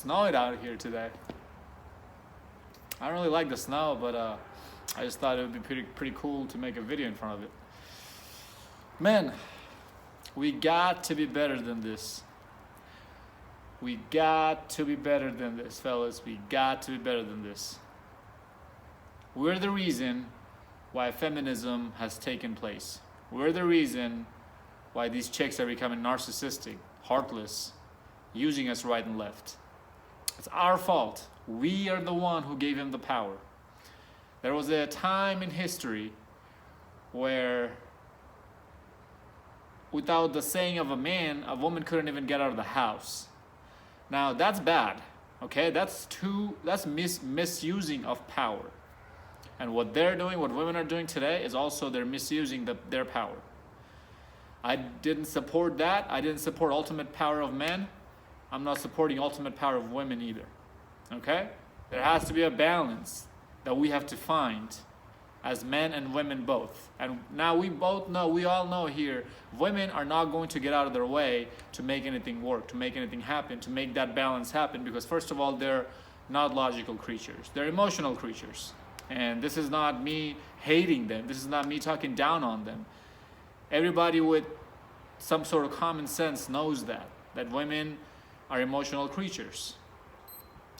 snowing out here today. I don't really like the snow, but I just thought it would be pretty cool to make a video in front of it. Man, we got to be better than this. We got to be better than this, fellas. We got to be better than this. We're the reason why feminism has taken place. We're the reason why these chicks are becoming narcissistic, heartless, using us right and left. It's our fault. We are the one who gave them the power. There was a time in history where without the saying of a man, a woman couldn't even get out of the house. Now that's bad, okay? That's misusing of power. And what they're doing, what women are doing today is also they're misusing their power. I didn't support that. I didn't support ultimate power of men. I'm not supporting ultimate power of women either, okay? There has to be a balance that we have to find as men and women both. And now we all know here, women are not going to get out of their way to make anything work, to make anything happen, to make that balance happen, because first of all, they're not logical creatures. They're emotional creatures. And this is not me hating them. This is not me talking down on them. Everybody with some sort of common sense knows that women are emotional creatures.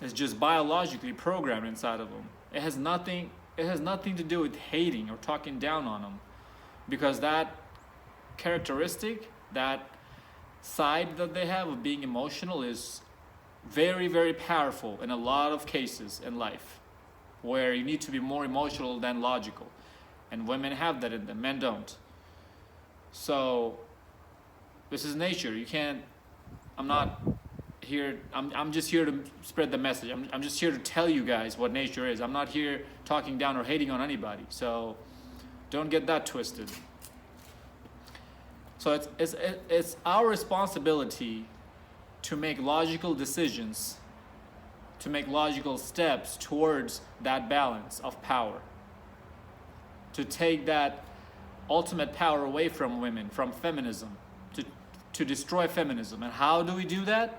It's just biologically programmed inside of them. It has nothing to do with hating or talking down on them, because that characteristic, that side that they have of being emotional is very, very powerful in a lot of cases in life, where you need to be more emotional than logical. And women have that in them, men don't. So this is nature. You can't, I'm just here to spread the message. I'm just here to tell you guys what nature is. I'm not here talking down or hating on anybody. So don't get that twisted. So it's our responsibility to make logical decisions, to make logical steps towards that balance of power, to take that ultimate power away from women, from feminism, to destroy feminism. And how do we do that?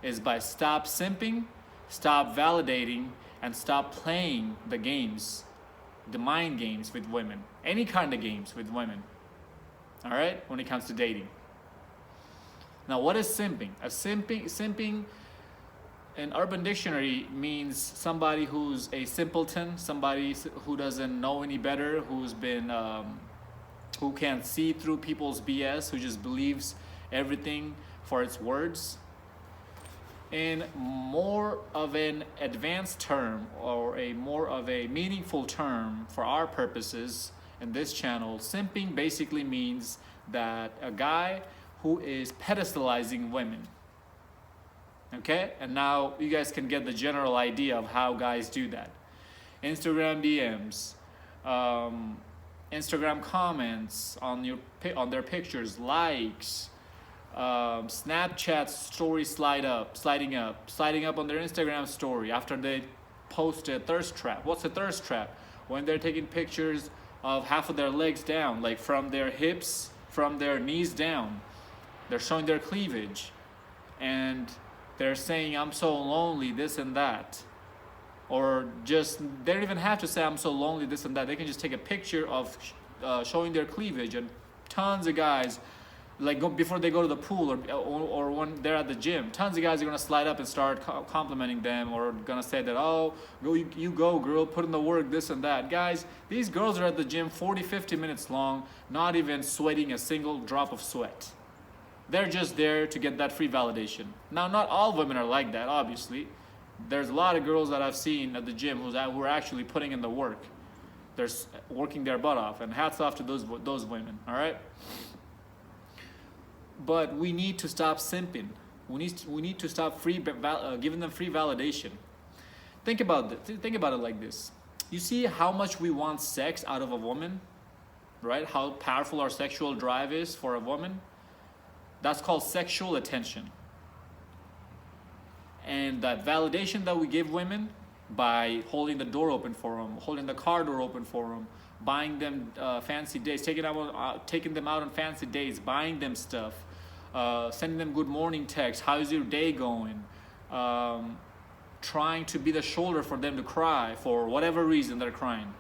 Is by stop simping, stop validating, and stop playing the games, the mind games with women, any kind of games with women, all right, when it comes to dating. Now, what is simping? Simping in Urban Dictionary means somebody who's a simpleton, somebody who doesn't know any better, who can't see through people's BS, who just believes everything for its words. In more of an advanced term, or a more of a meaningful term for our purposes in this channel, simping basically means that a guy who is pedestalizing women. Okay? And now you guys can get the general idea of how guys do that. Instagram DMs, Instagram comments on their pictures, likes, Snapchat story sliding up on their Instagram story after they post a thirst trap. What's a thirst trap? When they're taking pictures of half of their legs down, like from their hips, from their knees down. They're showing their cleavage, and they're saying, I'm so lonely, this and that. Or just, they don't even have to say, I'm so lonely, this and that. They can just take a picture of showing their cleavage, and tons of guys, before they go to the pool or when they're at the gym, tons of guys are gonna slide up and start complimenting them, or gonna say that, oh, you go girl, put in the work, this and that. Guys, these girls are at the gym 40-50 minutes long, not even sweating a single drop of sweat. They're just there to get that free validation. Now, not all women are like that, obviously. There's a lot of girls that I've seen at the gym who are actually putting in the work. They're working their butt off, and hats off to those women, all right? But we need to stop simping. We need to stop giving them free validation. Think about it like this. You see how much we want sex out of a woman, right? How powerful our sexual drive is for a woman. That's called sexual attention. And that validation that we give women by holding the door open for them, holding the car door open for them, buying them fancy dates, taking them out on fancy dates, buying them stuff, sending them good morning texts, how's your day going, trying to be the shoulder for them to cry for whatever reason they're crying,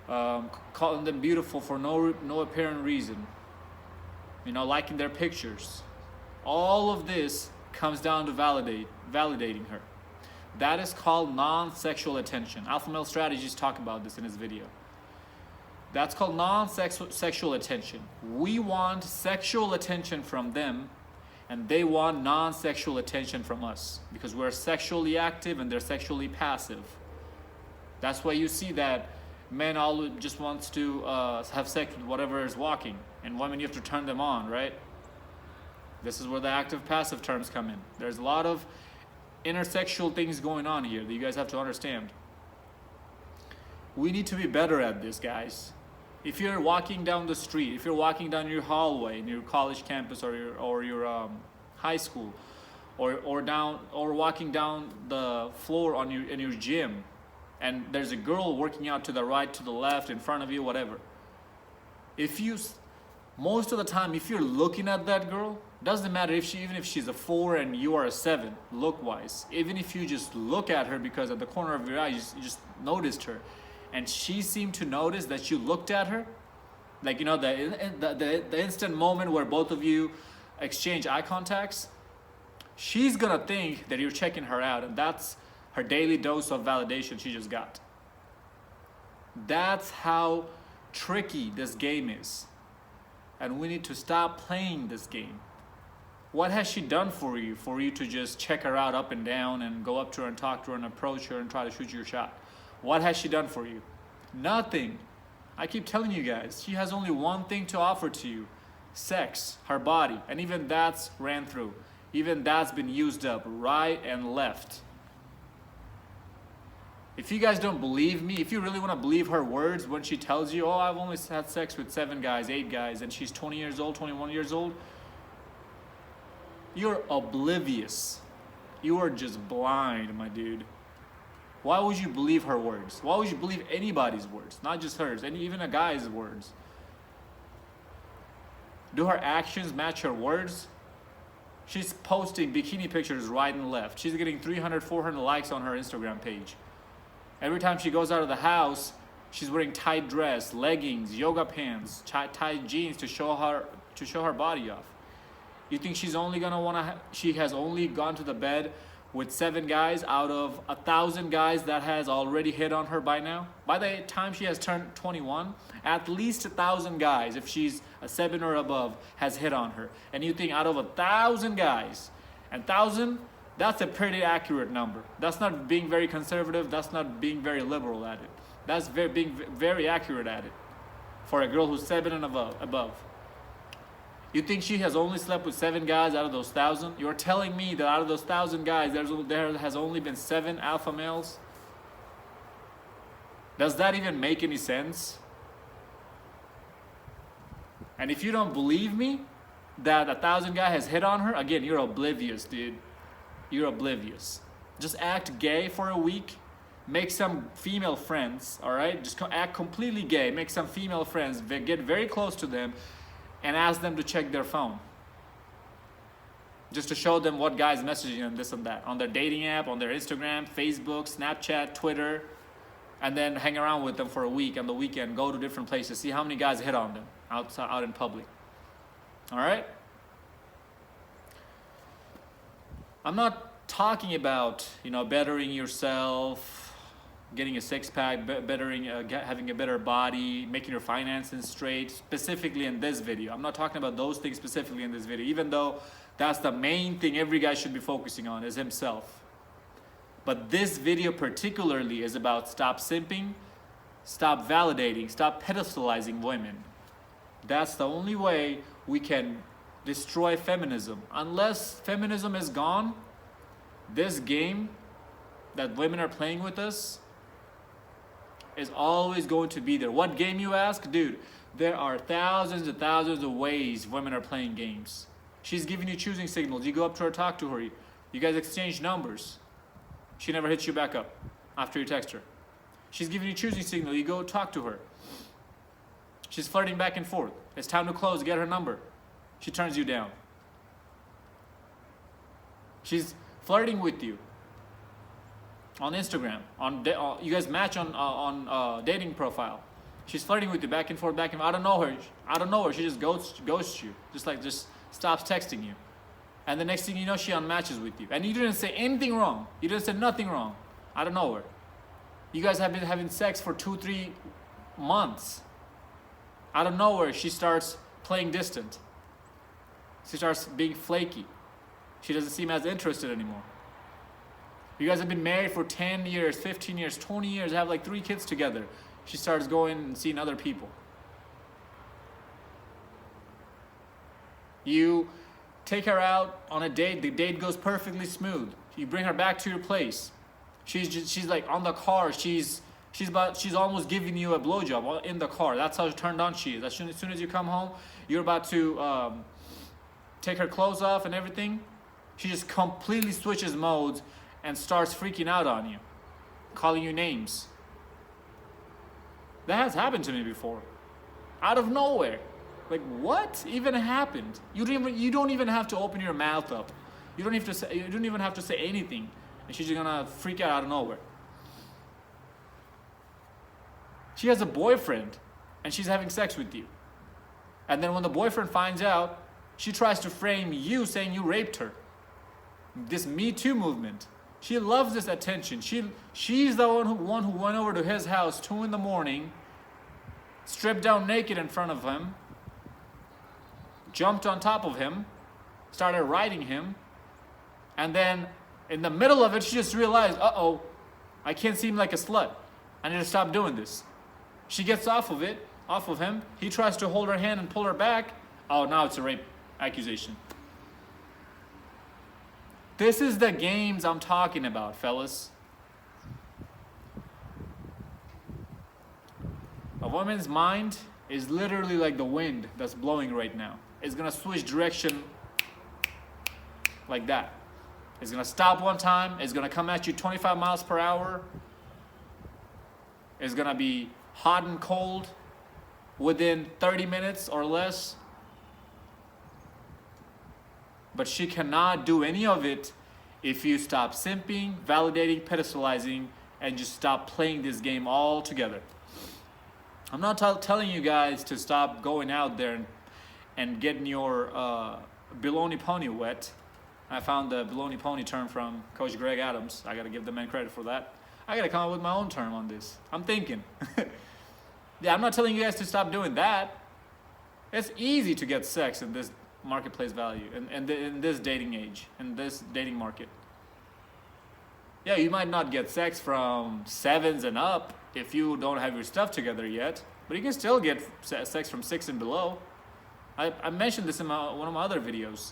calling them beautiful for no apparent reason, liking their pictures. All of this comes down to validating her. That is called non-sexual attention. Alpha Male Strategies talk about this in his video. That's called non-sexual attention. We want sexual attention from them, and they want non-sexual attention from us because we're sexually active and they're sexually passive. That's why you see that men all just wants to have sex with whatever is walking, and women you have to turn them on, right? This is where the active-passive terms come in. There's a lot of intersexual things going on here that you guys have to understand. We need to be better at this, guys. If you're walking down the street, if you're walking down your hallway in your college campus or your high school, or walking down the floor in your gym, and there's a girl working out to the right, to the left, in front of you, whatever. Most of the time, if you're looking at that girl, doesn't matter even if she's a 4 and you are a 7, look-wise. Even if you just look at her because at the corner of your eye, you just noticed her, and she seemed to notice that you looked at her, like the instant moment where both of you exchange eye contacts, she's gonna think that you're checking her out, and that's her daily dose of validation she just got. That's how tricky this game is, and we need to stop playing this game. What has she done for you to just check her out up and down and go up to her and talk to her and approach her and try to shoot your shot? What has she done for you? Nothing. I keep telling you guys, she has only one thing to offer to you: sex, her body, and even that's ran through. Even that's been used up right and left. If you guys don't believe me, if you really want to believe her words when she tells you, oh, I've only had sex with 7 guys, 8 guys, and she's 20 years old, 21 years old, you're oblivious. You are just blind, my dude. Why would you believe her words? Why would you believe anybody's words? Not just hers, and even a guy's words. Do her actions match her words? She's posting bikini pictures right and left. She's getting 300, 400 likes on her Instagram page. Every time she goes out of the house, she's wearing tight dress, leggings, yoga pants, tight jeans to show her body off. You think she's only gonna she has only gone to the bed with 7 guys out of 1,000 guys that has already hit on her by now? By the time she has turned 21, at least 1,000 guys, if she's a 7 or above, has hit on her. And you think out of 1,000 guys, and 1,000, that's a pretty accurate number. That's not being very conservative, that's not being very liberal at it. That's being very accurate at it for a girl who's 7 and above. You think she has only slept with 7 guys out of those 1,000? You're telling me that out of those 1,000 guys, there has only been 7 alpha males? Does that even make any sense? And if you don't believe me that 1,000 guy has hit on her, again, you're oblivious, dude. You're oblivious. Just act gay for a week. Make some female friends, all right? Just act completely gay. Make some female friends. Get very close to them and ask them to check their phone. Just to show them what guys messaging them, this and that. On their dating app, on their Instagram, Facebook, Snapchat, Twitter. And then hang around with them for a week on the weekend. Go to different places. See how many guys hit on them out in public. All right? I'm not talking about, bettering yourself, getting a six-pack, having a better body, making your finances straight, specifically in this video. I'm not talking about those things specifically in this video, even though that's the main thing every guy should be focusing on, is himself. But this video particularly is about stop simping, stop validating, stop pedestalizing women. That's the only way we can destroy feminism. Unless feminism is gone, this game that women are playing with us is always going to be there. What game, you ask? Dude, there are thousands and thousands of ways women are playing games. She's giving you choosing signals. You go up to her, talk to her. You guys exchange numbers. She never hits you back up after you text her. She's giving you choosing signal. You go talk to her. She's flirting back and forth. It's time to close, get her number. She turns you down. She's flirting with you on Instagram. You guys match on dating profile. She's flirting with you back and forth, back and forth. I don't know her. I don't know her. She just ghosts you. Just stops texting you. And the next thing you know, she unmatches with you. And you didn't say anything wrong. You didn't say nothing wrong. I don't know her. You guys have been having sex for 2-3 months. Out of nowhere, she starts playing distant. She starts being flaky. She doesn't seem as interested anymore. You guys have been married for 10 years, 15 years, 20 years, have like 3 kids together. She starts going and seeing other people. You take her out on a date. The date goes perfectly smooth. You bring her back to your place. She's like on the car. She's almost giving you a blowjob in the car. That's how turned on she is. As soon as you come home, you're about to take her clothes off and everything. She just completely switches modes and starts freaking out on you, calling you names. That has happened to me before, out of nowhere. Like, what even happened? You don't even have to open your mouth up. You don't even have to say anything, and she's just gonna freak out of nowhere. She has a boyfriend, and she's having sex with you. And then when the boyfriend finds out, she tries to frame you saying you raped her. This Me Too movement. She loves this attention. She's the one who went over to his house 2 a.m, stripped down naked in front of him, jumped on top of him, started riding him, and then in the middle of it, she just realized, uh-oh, I can't seem like a slut. I need to stop doing this. She gets off of him. He tries to hold her hand and pull her back. Oh, now it's a rape accusation. This is the games I'm talking about, fellas. A woman's mind is literally like the wind that's blowing right now. It's gonna switch direction like that. It's gonna stop one time. It's gonna come at you 25 miles per hour. It's gonna be hot and cold within 30 minutes or less. But she cannot do any of it if you stop simping, validating, pedestalizing, and just stop playing this game altogether. I'm not telling you guys to stop going out there and getting your baloney pony wet. I found the baloney pony term from Coach Greg Adams. I gotta give the man credit for that. I gotta come up with my own term on this. I'm thinking. Yeah, I'm not telling you guys to stop doing that. It's easy to get sex in this marketplace value, in this dating age, in this dating market. Yeah, you might not get sex from 7s and up if you don't have your stuff together yet, but you can still get sex from 6 and below. I mentioned this in one of my other videos.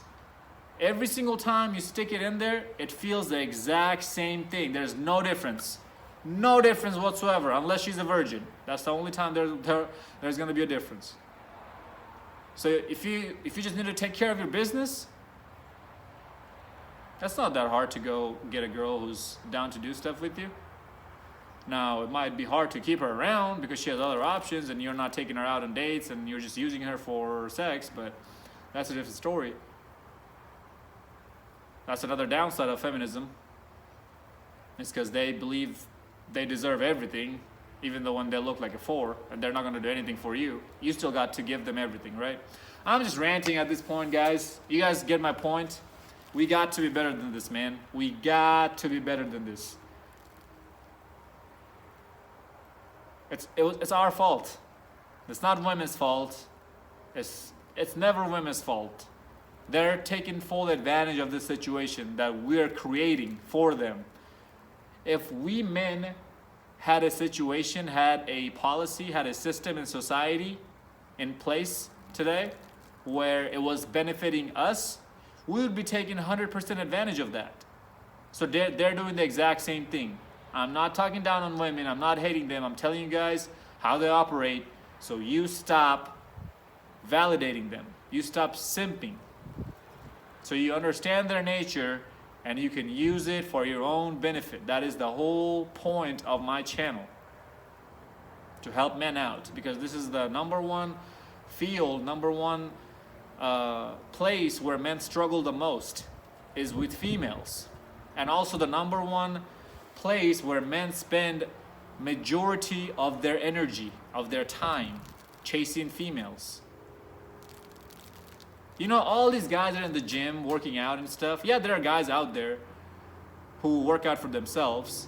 Every single time you stick it in there, it feels the exact same thing. There's no difference. No difference whatsoever, unless she's a virgin. That's the only time there's going to be a difference. So if you just need to take care of your business, that's not that hard to go get a girl who's down to do stuff with you. Now, it might be hard to keep her around because she has other options and you're not taking her out on dates and you're just using her for sex, but that's a different story. That's another downside of feminism. It's because they believe they deserve everything, even though when they look like a 4 and they're not going to do anything for you, you still got to give them everything, right? I'm just ranting at this point, guys. You guys get my point. We got to be better than this, man. We got to be better than this. It's our fault. It's not women's fault. It's never women's fault. They're taking full advantage of this situation that we're creating for them. If we men had a situation, had a policy, had a system in society in place today where it was benefiting us, we would be taking 100% advantage of that. So they're doing the exact same thing. I'm not talking down on women. I'm not hating them. I'm telling you guys how they operate. So you stop validating them. You stop simping. So you understand their nature and you can use it for your own benefit. That is the whole point of my channel. To help men out. Because this is the number one field, number one place where men struggle the most is with females. and also the number one place where men spend majority of their energy, of their time, chasing females. You know, all these guys are in the gym working out and stuff. Yeah, there are guys out there who work out for themselves,